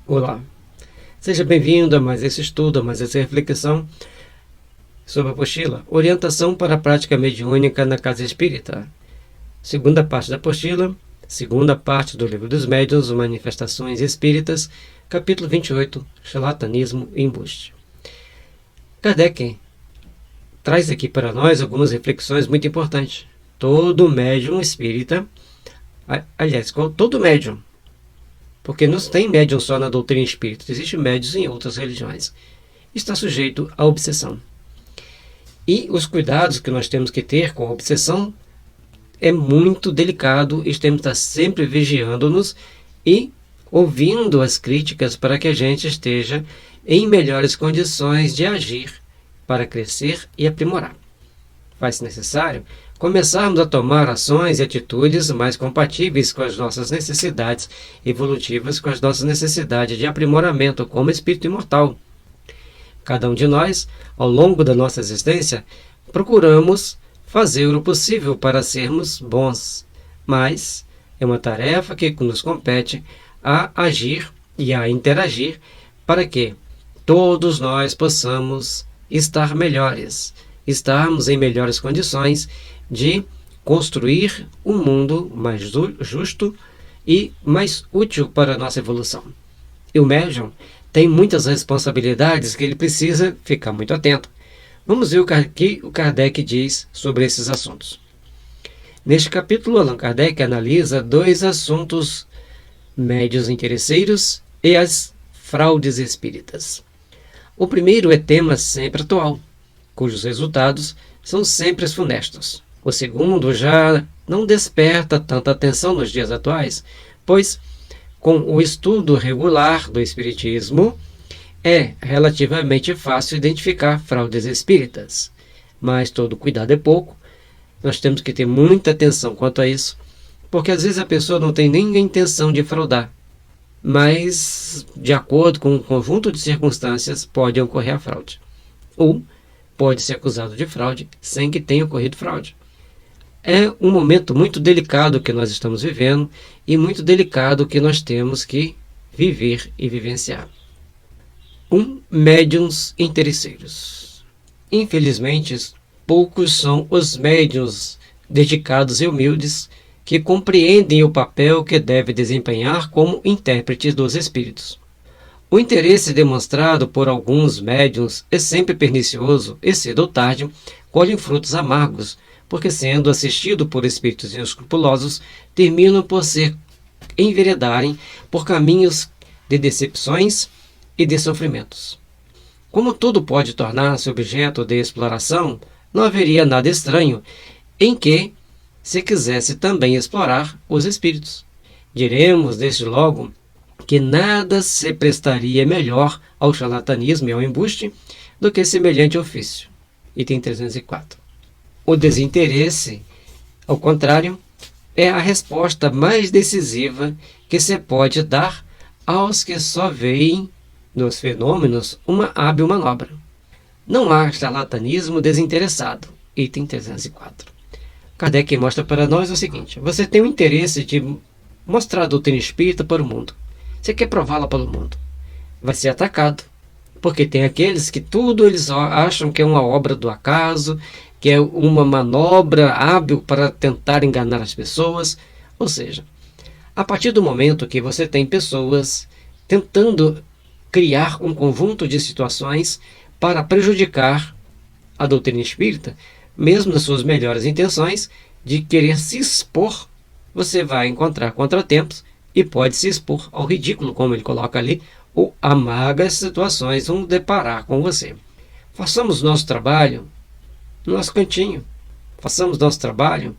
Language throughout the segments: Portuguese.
Olá, seja bem-vindo a mais esse estudo, a mais essa reflexão sobre a apostila Orientação para a Prática Mediúnica na Casa Espírita. Segunda parte da apostila, segunda parte do Livro dos Médiuns, Manifestações Espíritas, capítulo 28, Charlatanismo e Embuste. Kardec traz aqui para nós algumas reflexões muito importantes. Todo médium espírita, aliás, todo médium, porque não tem médium só na doutrina espírita, existe médiums em outras religiões, está sujeito à obsessão. E os cuidados que nós temos que ter com a obsessão é muito delicado, e temos que estar sempre vigiando-nos e ouvindo as críticas para que a gente esteja em melhores condições de agir para crescer e aprimorar. Faz-se necessário começarmos a tomar ações e atitudes mais compatíveis com as nossas necessidades evolutivas, com as nossas necessidades de aprimoramento como espírito imortal. Cada um de nós, ao longo da nossa existência, procuramos fazer o possível para sermos bons, mas é uma tarefa que nos compete a agir e a interagir para que todos nós possamos estar melhores, estarmos em melhores condições de construir um mundo mais justo e mais útil para a nossa evolução. E o médium tem muitas responsabilidades que ele precisa ficar muito atento. Vamos ver o que o Kardec diz sobre esses assuntos. Neste capítulo, Allan Kardec analisa dois assuntos: médiuns interesseiros e as fraudes espíritas. O primeiro é tema sempre atual, cujos resultados são sempre funestos. O segundo já não desperta tanta atenção nos dias atuais, pois, com o estudo regular do Espiritismo, é relativamente fácil identificar fraudes espíritas. Mas todo cuidado é pouco, nós temos que ter muita atenção quanto a isso, porque às vezes a pessoa não tem nem a intenção de fraudar, mas, de acordo com um conjunto de circunstâncias, pode ocorrer a fraude. Ou pode ser acusado de fraude sem que tenha ocorrido fraude. É um momento muito delicado que nós estamos vivendo e muito delicado que nós temos que viver e vivenciar. Médiuns interesseiros. Infelizmente, poucos são os médiuns dedicados e humildes que compreendem o papel que deve desempenhar como intérpretes dos espíritos. O interesse demonstrado por alguns médiuns é sempre pernicioso e, cedo ou tarde, colhem frutos amargos, porque, sendo assistido por espíritos inescrupulosos, terminam por se enveredarem por caminhos de decepções e de sofrimentos. Como tudo pode tornar-se objeto de exploração, não haveria nada estranho em que se quisesse também explorar os espíritos. Diremos, desde logo, que nada se prestaria melhor ao charlatanismo e ao embuste do que semelhante ofício. Item 304. O desinteresse, ao contrário, é a resposta mais decisiva que se pode dar aos que só veem nos fenômenos uma hábil manobra. Não há charlatanismo desinteressado. Item 304. Kardec mostra para nós o seguinte: você tem o interesse de mostrar a doutrina espírita para o mundo. Você quer prová-la para o mundo. Vai ser atacado. Porque tem aqueles que tudo eles acham que é uma obra do acaso, que é uma manobra hábil para tentar enganar as pessoas. Ou seja, a partir do momento que você tem pessoas tentando criar um conjunto de situações para prejudicar a doutrina espírita, mesmo nas suas melhores intenções de querer se expor, você vai encontrar contratempos e pode se expor ao ridículo, como ele coloca ali, ou amargas situações vão deparar com você. Façamos nosso trabalho no nosso cantinho. Façamos nosso trabalho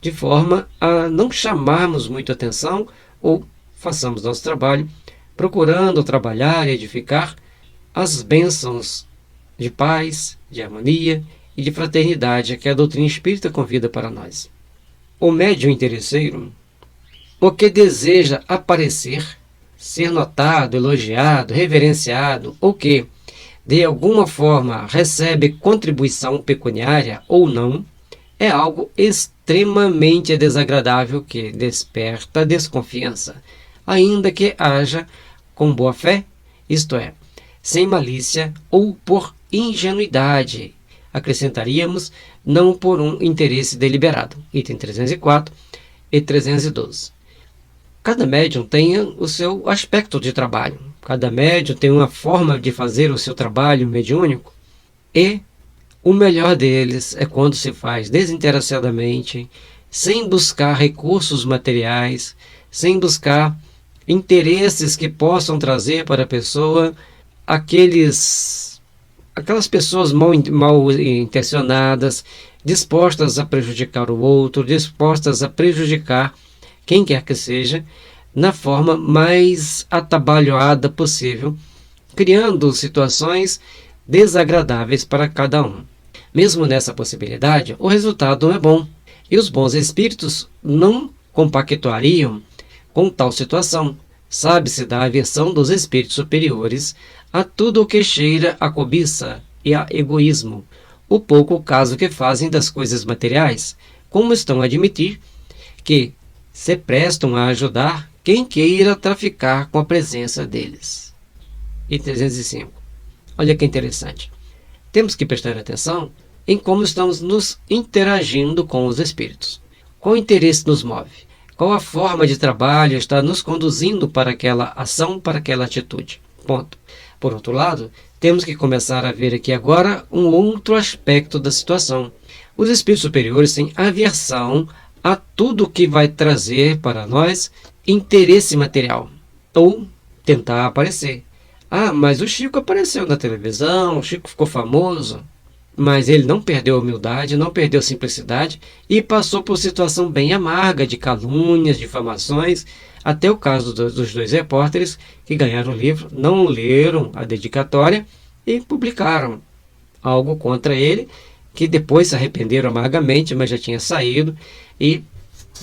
de forma a não chamarmos muito atenção, ou façamos nosso trabalho procurando trabalhar e edificar as bênçãos de paz, de harmonia e de fraternidade que a doutrina espírita convida para nós. O médium interesseiro, o que deseja aparecer, ser notado, elogiado, reverenciado, ou que, de alguma forma, recebe contribuição pecuniária ou não, é algo extremamente desagradável que desperta desconfiança, ainda que haja com boa fé, isto é, sem malícia ou por ingenuidade. Acrescentaríamos, não por um interesse deliberado. Item 304 e 312. Cada médium tem o seu aspecto de trabalho. Cada médium tem uma forma de fazer o seu trabalho mediúnico. E o melhor deles é quando se faz desinteressadamente, sem buscar recursos materiais, sem buscar interesses que possam trazer para a pessoa aquelas pessoas mal intencionadas, dispostas a prejudicar o outro, dispostas a prejudicar quem quer que seja, na forma mais atabalhoada possível, criando situações desagradáveis para cada um. Mesmo nessa possibilidade, o resultado não é bom, e os bons espíritos não compactuariam com tal situação. Sabe-se da aversão dos espíritos superiores a tudo o que cheira a cobiça e a egoísmo, o pouco caso que fazem das coisas materiais, como estão a admitir que se prestam a ajudar quem queira traficar com a presença deles. E 305. Olha que interessante. Temos que prestar atenção em como estamos nos interagindo com os espíritos. Qual interesse nos move? Qual a forma de trabalho está nos conduzindo para aquela ação, para aquela atitude? Ponto. Por outro lado, temos que começar a ver aqui agora um outro aspecto da situação. Os espíritos superiores têm aversão a tudo que vai trazer para nós interesse material, ou tentar aparecer. Ah, mas o Chico apareceu na televisão, o Chico ficou famoso, mas ele não perdeu a humildade, não perdeu a simplicidade e passou por situação bem amarga de calúnias, difamações, até o caso dos dois repórteres que ganharam o livro, não leram a dedicatória e publicaram algo contra ele, que depois se arrependeram amargamente, mas já tinha saído, e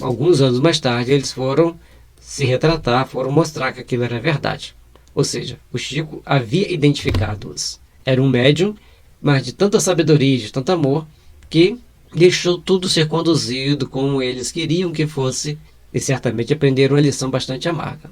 alguns anos mais tarde eles foram se retratar, foram mostrar que aquilo era verdade. Ou seja, o Chico havia identificado-os. Era um médium, mas de tanta sabedoria, de tanto amor, que deixou tudo ser conduzido como eles queriam que fosse, e certamente aprenderam uma lição bastante amarga.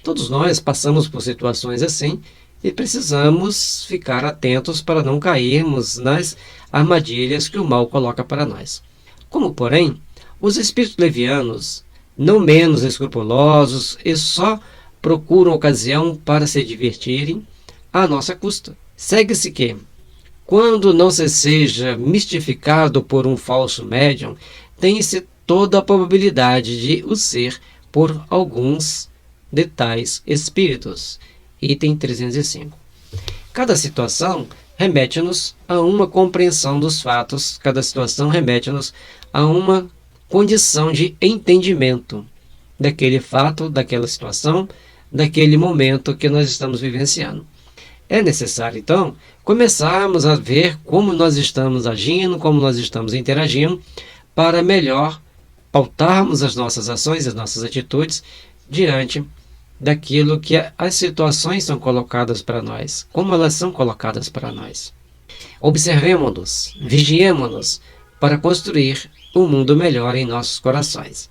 Todos nós passamos por situações assim e precisamos ficar atentos para não cairmos nas armadilhas que o mal coloca para nós. Como, porém, os espíritos levianos, não menos escrupulosos e só procuram ocasião para se divertirem à nossa custa. Segue-se que, quando não se seja mistificado por um falso médium, tem-se toda a probabilidade de o ser por alguns de tais espíritos. Item 305. Cada situação remete-nos a uma compreensão dos fatos, cada situação remete-nos a uma condição de entendimento daquele fato, daquela situação, daquele momento que nós estamos vivenciando. É necessário, então, começarmos a ver como nós estamos agindo, como nós estamos interagindo, para melhor pautarmos as nossas ações, as nossas atitudes, diante daquilo que as situações são colocadas para nós, como elas são colocadas para nós. Observemo-nos, vigiemo-nos, para construir um mundo melhor em nossos corações.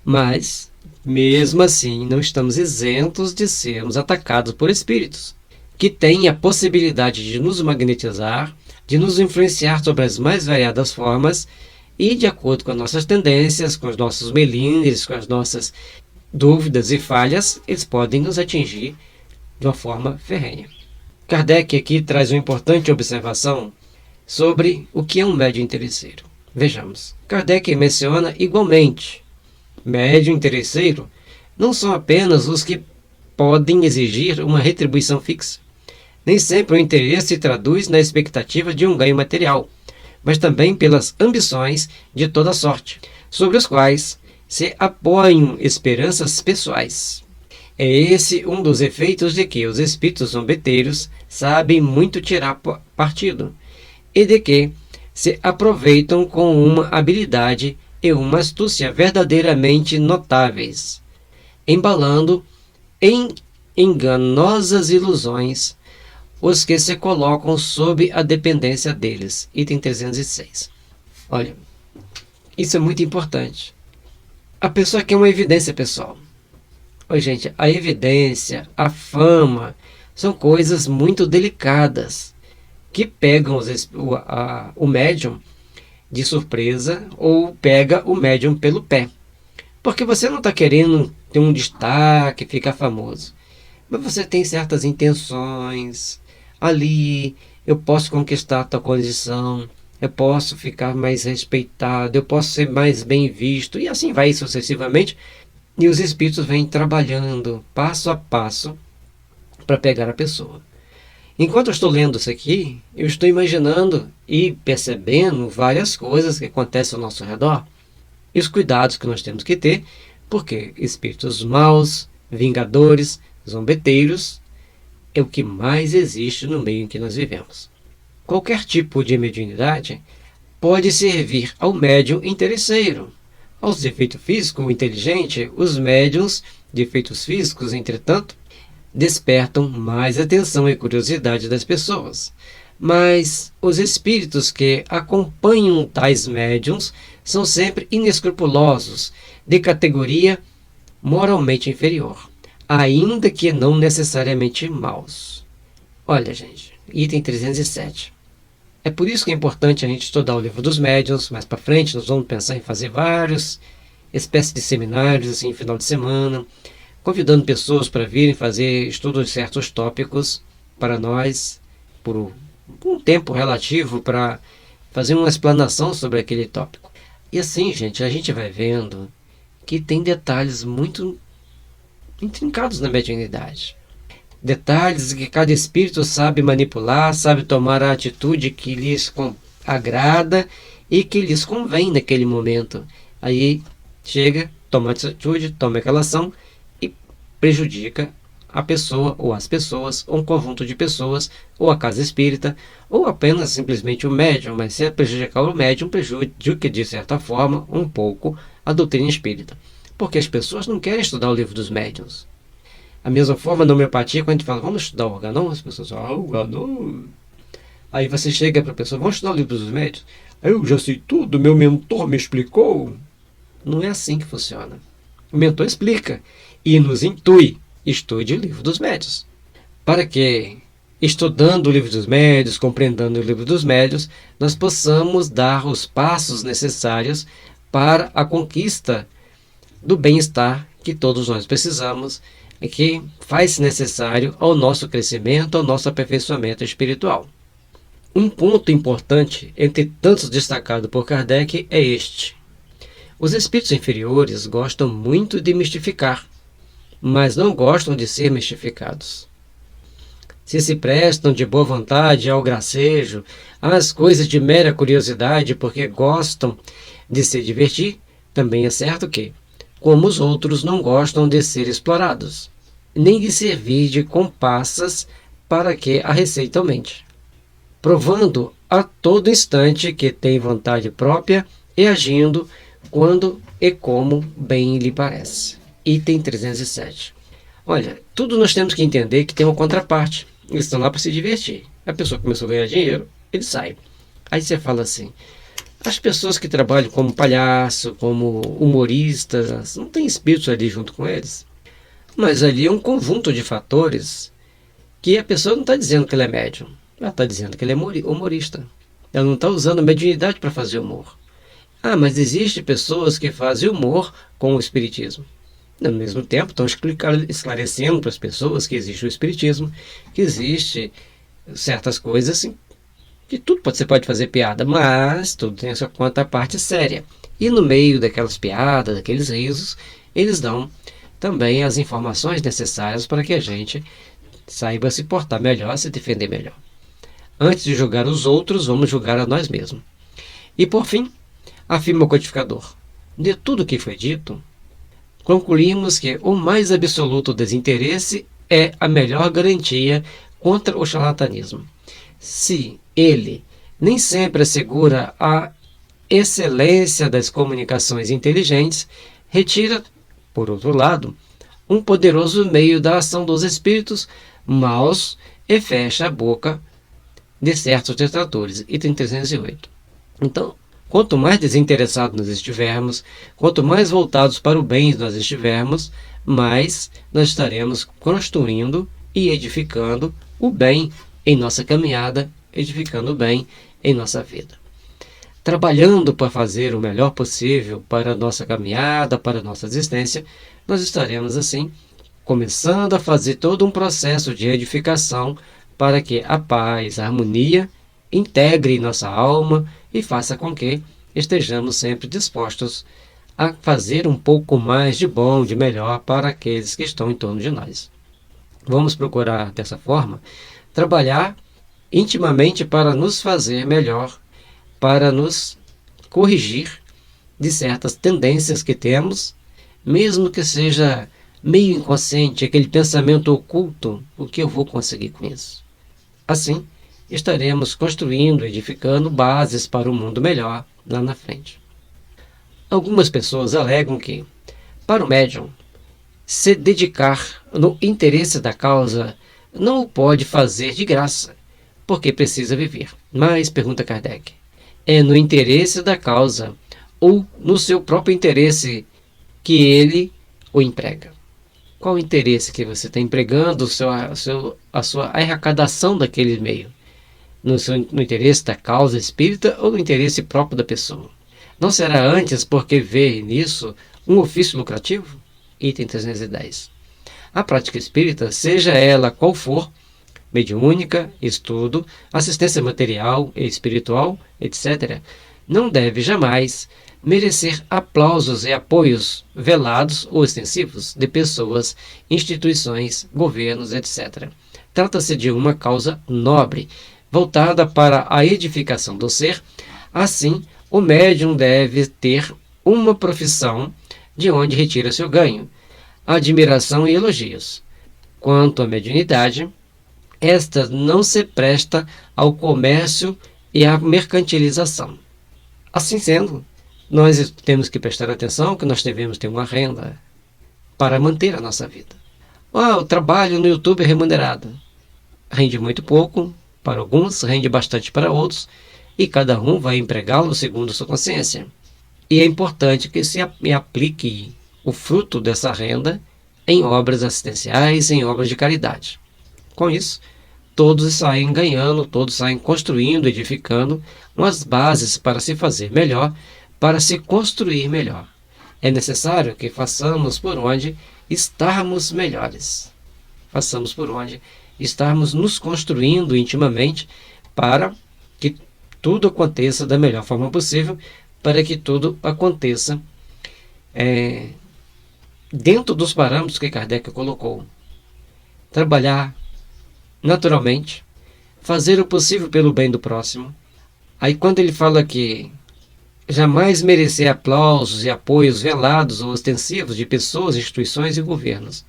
Mas, mesmo assim, não estamos isentos de sermos atacados por espíritos, que têm a possibilidade de nos magnetizar, de nos influenciar sobre as mais variadas formas, e de acordo com as nossas tendências, com os nossos melindres, com as nossas dúvidas e falhas, eles podem nos atingir de uma forma ferrenha. Kardec aqui traz uma importante observação sobre o que é um médium interesseiro. Vejamos, Kardec menciona igualmente, médium interesseiro não são apenas os que podem exigir uma retribuição fixa. Nem sempre o interesse se traduz na expectativa de um ganho material, mas também pelas ambições de toda sorte, sobre os quais se apoiam esperanças pessoais. É esse um dos efeitos de que os espíritos zombeteiros sabem muito tirar partido, e de que se aproveitam com uma habilidade e uma astúcia verdadeiramente notáveis, embalando em enganosas ilusões os que se colocam sob a dependência deles. Item 306. Olha, isso é muito importante. A pessoa quer uma evidência pessoal. Oi, gente, a evidência, a fama, são coisas muito delicadas que pegam o médium de surpresa ou pega o médium pelo pé. Porque você não está querendo ter um destaque, ficar famoso. Mas você tem certas intenções. Ali eu posso conquistar a tua condição, eu posso ficar mais respeitado, eu posso ser mais bem visto, e assim vai sucessivamente. E os espíritos vêm trabalhando passo a passo para pegar a pessoa. Enquanto eu estou lendo isso aqui, eu estou imaginando e percebendo várias coisas que acontecem ao nosso redor e os cuidados que nós temos que ter, porque espíritos maus, vingadores, zombeteiros é o que mais existe no meio em que nós vivemos. Qualquer tipo de mediunidade pode servir ao médium interesseiro. Aos de efeito físico inteligente, os médiuns de efeitos físicos, entretanto, despertam mais atenção e curiosidade das pessoas. Mas os espíritos que acompanham tais médiuns são sempre inescrupulosos, de categoria moralmente inferior, ainda que não necessariamente maus. Olha, gente, item 307. É por isso que é importante a gente estudar o livro dos médiuns. Mais para frente nós vamos pensar em fazer vários espécies de seminários assim, final de semana, convidando pessoas para virem fazer estudos de certos tópicos para nós, por um tempo relativo, para fazer uma explanação sobre aquele tópico. E assim, gente, a gente vai vendo que tem detalhes muito intrincados na mediunidade. Detalhes que cada espírito sabe manipular, sabe tomar a atitude que lhes agrada e que lhes convém naquele momento. Aí chega, toma atitude, toma aquela ação e prejudica a pessoa ou as pessoas, ou um conjunto de pessoas, ou a casa espírita, ou apenas simplesmente o médium. Mas se é prejudicar o médium, prejudica de certa forma um pouco a doutrina espírita. Porque as pessoas não querem estudar o livro dos médiuns. A mesma forma, na homeopatia, quando a gente fala, vamos estudar o organon, as pessoas falam, organon. Aí você chega para a pessoa, vamos estudar o livro dos médiuns. Eu já sei tudo, meu mentor me explicou. Não é assim que funciona. O mentor explica e nos intui, estude o livro dos médiuns. Para que, estudando o livro dos médiuns, compreendendo o livro dos médiuns, nós possamos dar os passos necessários para a conquista do bem-estar que todos nós precisamos e que faz necessário ao nosso crescimento, ao nosso aperfeiçoamento espiritual. Um ponto importante, entre tantos destacado por Kardec, é este. Os espíritos inferiores gostam muito de mistificar, mas não gostam de ser mistificados. Se prestam de boa vontade ao gracejo, às coisas de mera curiosidade, porque gostam de se divertir, também é certo que, como os outros, não gostam de ser explorados, nem de servir de compassas para que a receita aumente, provando a todo instante que tem vontade própria e agindo quando e como bem lhe parece. Item 307. Olha, tudo nós temos que entender que tem uma contraparte. Eles estão lá para se divertir. A pessoa começou a ganhar dinheiro, ele sai. Aí você fala assim, as pessoas que trabalham como palhaço, como humoristas, não tem espíritos ali junto com eles. Mas ali é um conjunto de fatores que a pessoa não está dizendo que ela é médium. Ela está dizendo que ela é humorista. Ela não está usando a mediunidade para fazer humor. Ah, mas existem pessoas que fazem humor com o espiritismo. Ao mesmo tempo, estão esclarecendo para as pessoas que existe o espiritismo, que existe certas coisas assim, que tudo você pode fazer piada, mas tudo tem a sua contraparte séria. E no meio daquelas piadas, daqueles risos, eles dão também as informações necessárias para que a gente saiba se portar melhor, se defender melhor. Antes de julgar os outros, vamos julgar a nós mesmos. E por fim, afirma o codificador, de tudo o que foi dito, concluímos que o mais absoluto desinteresse é a melhor garantia contra o charlatanismo. Se ele nem sempre assegura a excelência das comunicações inteligentes, retira, por outro lado, um poderoso meio da ação dos espíritos maus e fecha a boca de certos detratores. Item 308. Então, quanto mais desinteressados nós estivermos, quanto mais voltados para o bem nós estivermos, mais nós estaremos construindo e edificando o bem em nossa caminhada, edificando o bem em nossa vida. Trabalhando para fazer o melhor possível para a nossa caminhada, para a nossa existência, nós estaremos assim começando a fazer todo um processo de edificação para que a paz, a harmonia integre nossa alma e faça com que estejamos sempre dispostos a fazer um pouco mais de bom, de melhor para aqueles que estão em torno de nós. Vamos procurar, dessa forma, trabalhar intimamente para nos fazer melhor, para nos corrigir de certas tendências que temos, mesmo que seja meio inconsciente, aquele pensamento oculto, o que eu vou conseguir com isso? Assim, estaremos construindo, edificando bases para um mundo melhor lá na frente. Algumas pessoas alegam que, para o médium, se dedicar no interesse da causa não o pode fazer de graça, porque precisa viver. Mas, pergunta Kardec, é no interesse da causa ou no seu próprio interesse que ele o emprega? Qual o interesse que você está empregando a sua arrecadação daquele meio? No interesse da causa espírita ou no interesse próprio da pessoa? Não será antes porque vê nisso um ofício lucrativo? Item 310. A prática espírita, seja ela qual for, mediúnica, estudo, assistência material e espiritual, etc., não deve jamais merecer aplausos e apoios velados ou extensivos de pessoas, instituições, governos, etc. Trata-se de uma causa nobre, voltada para a edificação do ser. Assim, o médium deve ter uma profissão de onde retira seu ganho, admiração e elogios. Quanto à mediunidade, esta não se presta ao comércio e à mercantilização. Assim sendo, nós temos que prestar atenção que nós devemos ter uma renda para manter a nossa vida. O trabalho no YouTube é remunerado. Rende muito pouco para alguns, rende bastante para outros, e cada um vai empregá-lo segundo sua consciência. E é importante que se aplique o fruto dessa renda em obras assistenciais, em obras de caridade. Com isso, todos saem ganhando, todos saem construindo, edificando umas bases para se fazer melhor, para se construir melhor. É necessário que façamos por onde estarmos melhores. Façamos por onde estarmos nos construindo intimamente para que tudo aconteça da melhor forma possível, para que tudo aconteça dentro dos parâmetros que Kardec colocou. Trabalhar naturalmente, fazer o possível pelo bem do próximo. Aí quando ele fala que jamais merecer aplausos e apoios velados ou ostensivos de pessoas, instituições e governos.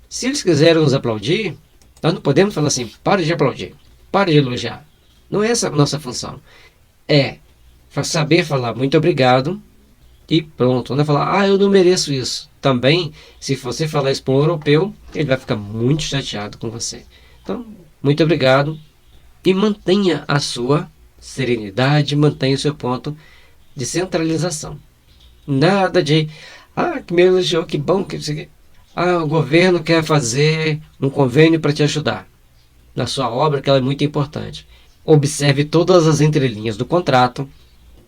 Se eles quiserem nos aplaudir, nós não podemos falar assim, pare de aplaudir, pare de elogiar. Não é essa a nossa função. É saber falar muito obrigado e pronto. Não é falar, eu não mereço isso. Também, se você falar isso para um europeu, ele vai ficar muito chateado com você. Então, muito obrigado e mantenha a sua serenidade, mantenha o seu ponto de centralização. Nada de, que me elogiou, que bom, que isso aqui. O governo quer fazer um convênio para te ajudar na sua obra, que ela é muito importante. Observe todas as entrelinhas do contrato,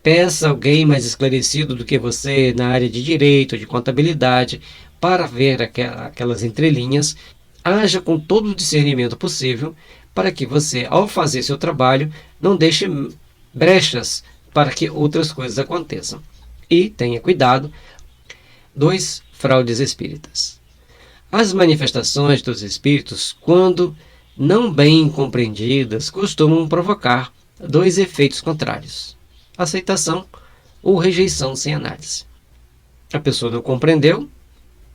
peça alguém mais esclarecido do que você na área de direito, de contabilidade, para ver aquelas entrelinhas. Haja com todo o discernimento possível para que você, ao fazer seu trabalho, não deixe brechas para que outras coisas aconteçam. E tenha cuidado. 2. Fraudes espíritas. As manifestações dos espíritos, quando não bem compreendidas, costumam provocar 2 efeitos contrários: aceitação ou rejeição sem análise. A pessoa não compreendeu,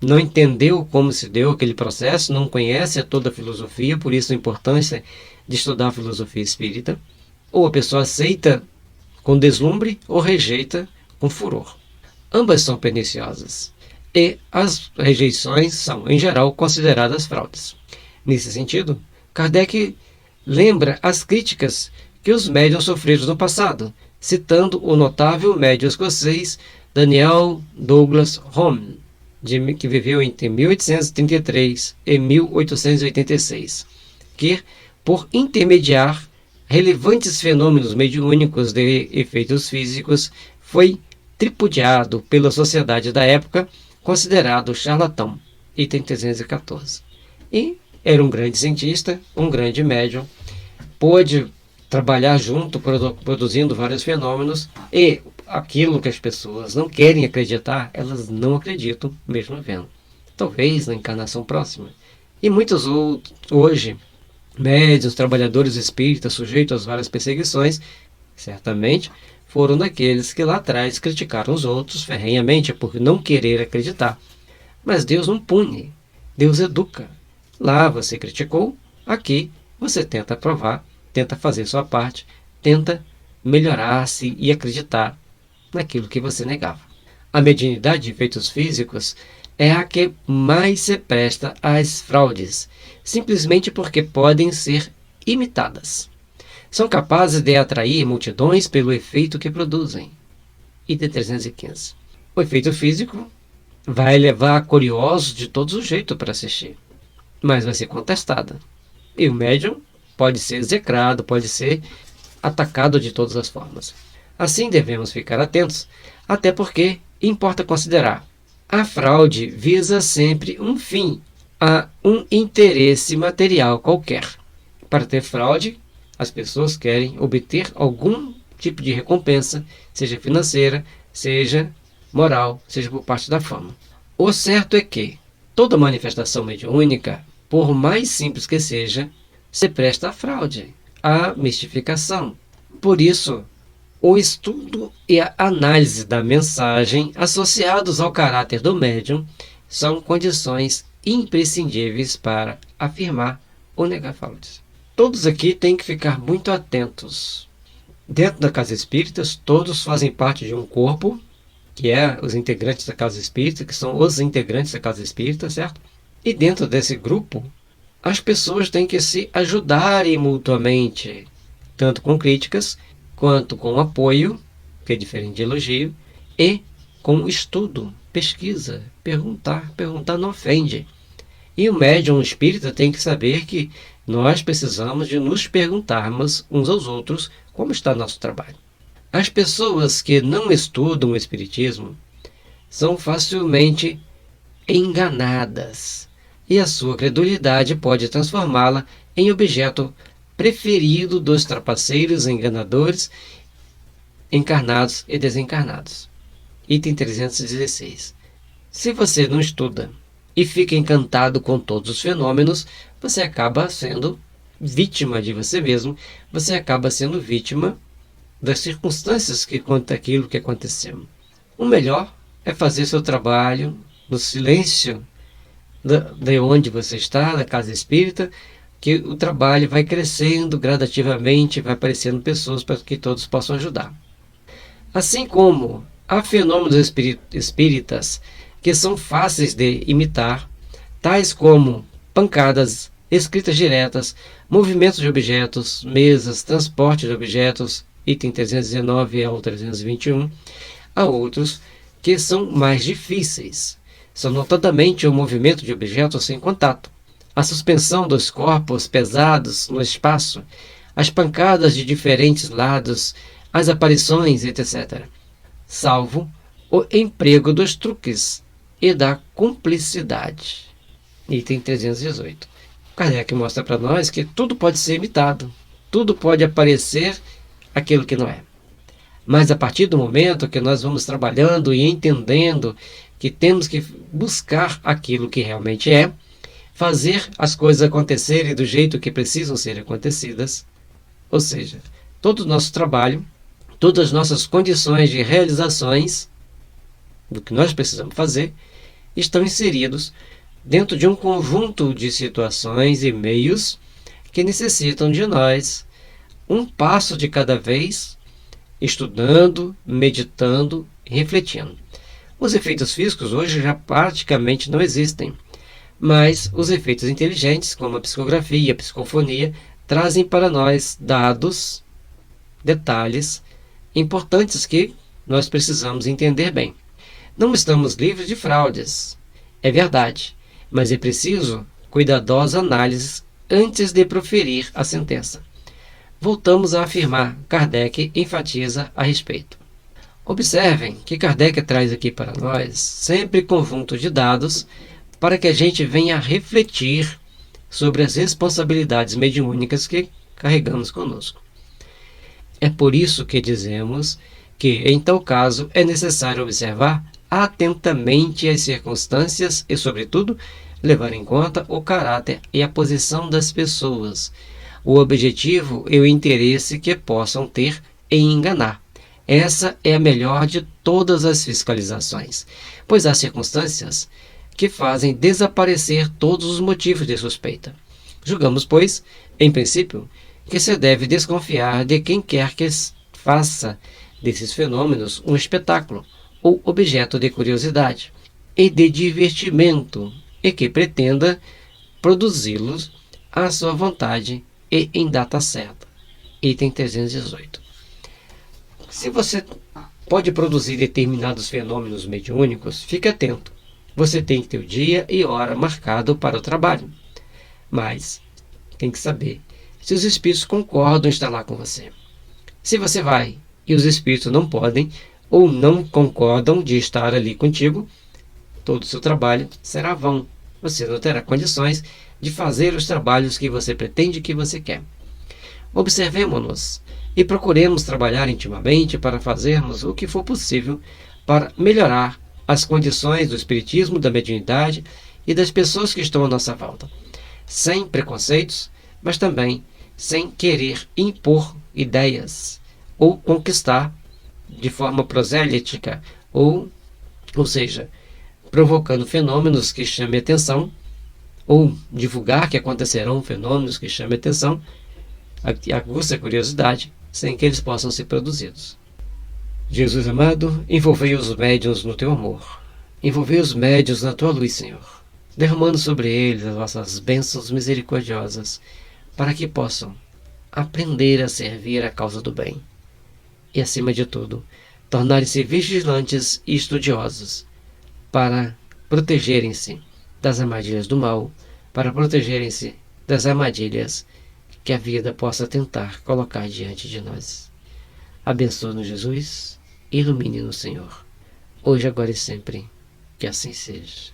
não entendeu como se deu aquele processo, não conhece toda a filosofia, por isso a importância de estudar a filosofia espírita. Ou a pessoa aceita com deslumbre ou rejeita com furor. Ambas são perniciosas e as rejeições são, em geral, consideradas fraudes. Nesse sentido, Kardec lembra as críticas que os médiuns sofreram no passado, citando o notável médium escocês Daniel Douglas Home. que viveu entre 1833 e 1886, que, por intermediar relevantes fenômenos mediúnicos de efeitos físicos, foi tripudiado pela sociedade da época, considerado charlatão, item 314. E era um grande cientista, um grande médium, pôde trabalhar junto, produzindo vários fenômenos, e aquilo que as pessoas não querem acreditar, elas não acreditam, mesmo vendo. Talvez na encarnação próxima. E muitos outros, hoje, médiuns, trabalhadores espíritas, sujeitos a várias perseguições, certamente foram daqueles que lá atrás criticaram os outros ferrenhamente por não querer acreditar. Mas Deus não pune, Deus educa. Lá você criticou, aqui você tenta provar, tenta fazer sua parte, tenta melhorar-se e acreditar naquilo que você negava. A mediunidade de efeitos físicos é a que mais se presta às fraudes, simplesmente porque podem ser imitadas. São capazes de atrair multidões pelo efeito que produzem. Item 315. O efeito físico vai levar curiosos de todos os jeitos para assistir, mas vai ser contestada. E o médium pode ser execrado, pode ser atacado de todas as formas. Assim devemos ficar atentos, até porque importa considerar: a fraude visa sempre um fim, a um interesse material qualquer. Para ter fraude, as pessoas querem obter algum tipo de recompensa, seja financeira, seja moral, seja por parte da fama. O certo é que toda manifestação mediúnica, por mais simples que seja, se presta à fraude, à mistificação. Por isso, o estudo e a análise da mensagem associados ao caráter do médium são condições imprescindíveis para afirmar ou negar fraudes. Todos aqui têm que ficar muito atentos. Dentro da casa espírita, todos fazem parte de um corpo, que é os integrantes da casa espírita, que são os integrantes da casa espírita, certo? E dentro desse grupo, as pessoas têm que se ajudarem mutuamente, tanto com críticas, quanto com apoio, que é diferente de elogio, e com estudo, pesquisa, perguntar não ofende. E o médium espírita tem que saber que nós precisamos de nos perguntarmos uns aos outros como está nosso trabalho. As pessoas que não estudam o espiritismo são facilmente enganadas, e a sua credulidade pode transformá-la em objeto preferido dos trapaceiros enganadores, encarnados e desencarnados. Item 316. Se você não estuda e fica encantado com todos os fenômenos, você acaba sendo vítima de você mesmo, você acaba sendo vítima das circunstâncias que conta aquilo que aconteceu. O melhor é fazer seu trabalho no silêncio de onde você está, da casa espírita, que o trabalho vai crescendo gradativamente, vai aparecendo pessoas para que todos possam ajudar. Assim como há fenômenos espíritas que são fáceis de imitar, tais como pancadas, escritas diretas, movimentos de objetos, mesas, transporte de objetos, item 319 ao 321, há outros que são mais difíceis. São notadamente o movimento de objetos sem contato, a suspensão dos corpos pesados no espaço, as pancadas de diferentes lados, as aparições, etc., salvo o emprego dos truques e da cumplicidade. Item 318. Kardec mostra para nós que tudo pode ser imitado, tudo pode aparecer aquilo que não é. Mas a partir do momento que nós vamos trabalhando e entendendo que temos que buscar aquilo que realmente é, fazer as coisas acontecerem do jeito que precisam ser acontecidas, ou seja, todo o nosso trabalho, todas as nossas condições de realizações do que nós precisamos fazer, estão inseridos dentro de um conjunto de situações e meios que necessitam de nós um passo de cada vez, estudando, meditando e refletindo. Os efeitos físicos hoje já praticamente não existem, mas os efeitos inteligentes, como a psicografia, a psicofonia, trazem para nós dados, detalhes importantes que nós precisamos entender bem. Não estamos livres de fraudes, É verdade, mas é preciso cuidadosa análise antes de proferir a sentença. Voltamos a afirmar, Kardec enfatiza a respeito. Observem que Kardec traz aqui para nós sempre conjunto de dados para que a gente venha a refletir sobre as responsabilidades mediúnicas que carregamos conosco. É por isso que dizemos que, em tal caso, é necessário observar atentamente as circunstâncias e, sobretudo, levar em conta o caráter e a posição das pessoas, o objetivo e o interesse que possam ter em enganar. Essa é a melhor de todas as fiscalizações, pois há circunstâncias que fazem desaparecer todos os motivos de suspeita. Julgamos, pois, em princípio, que se deve desconfiar de quem quer que faça desses fenômenos um espetáculo ou objeto de curiosidade e de divertimento e que pretenda produzi-los à sua vontade e em data certa. Item 318. Se você pode produzir determinados fenômenos mediúnicos, fique atento. Você tem que ter o dia e hora marcado para o trabalho. Mas tem que saber se os espíritos concordam em estar lá com você. Se você vai e os espíritos não podem ou não concordam de estar ali contigo, todo o seu trabalho será vão. Você não terá condições de fazer os trabalhos que você pretende que você quer. Observemo-nos e procuremos trabalhar intimamente para fazermos o que for possível para melhorar as condições do espiritismo, da mediunidade e das pessoas que estão à nossa volta, sem preconceitos, mas também sem querer impor ideias ou conquistar de forma prosélitica, ou seja, provocando fenômenos que chamem atenção, ou divulgar que acontecerão fenômenos que chamem atenção, aguça a curiosidade, sem que eles possam ser produzidos. Jesus amado, envolvei os médiuns no teu amor. Envolvei os médiuns na tua luz, Senhor, derramando sobre eles as vossas bênçãos misericordiosas, para que possam aprender a servir a causa do bem. E, acima de tudo, tornarem-se vigilantes e estudiosos, para protegerem-se das armadilhas do mal, para protegerem-se das armadilhas que a vida possa tentar colocar diante de nós. Abençoe-nos, Jesus, ilumine-nos, Senhor, hoje, agora e sempre, que assim seja.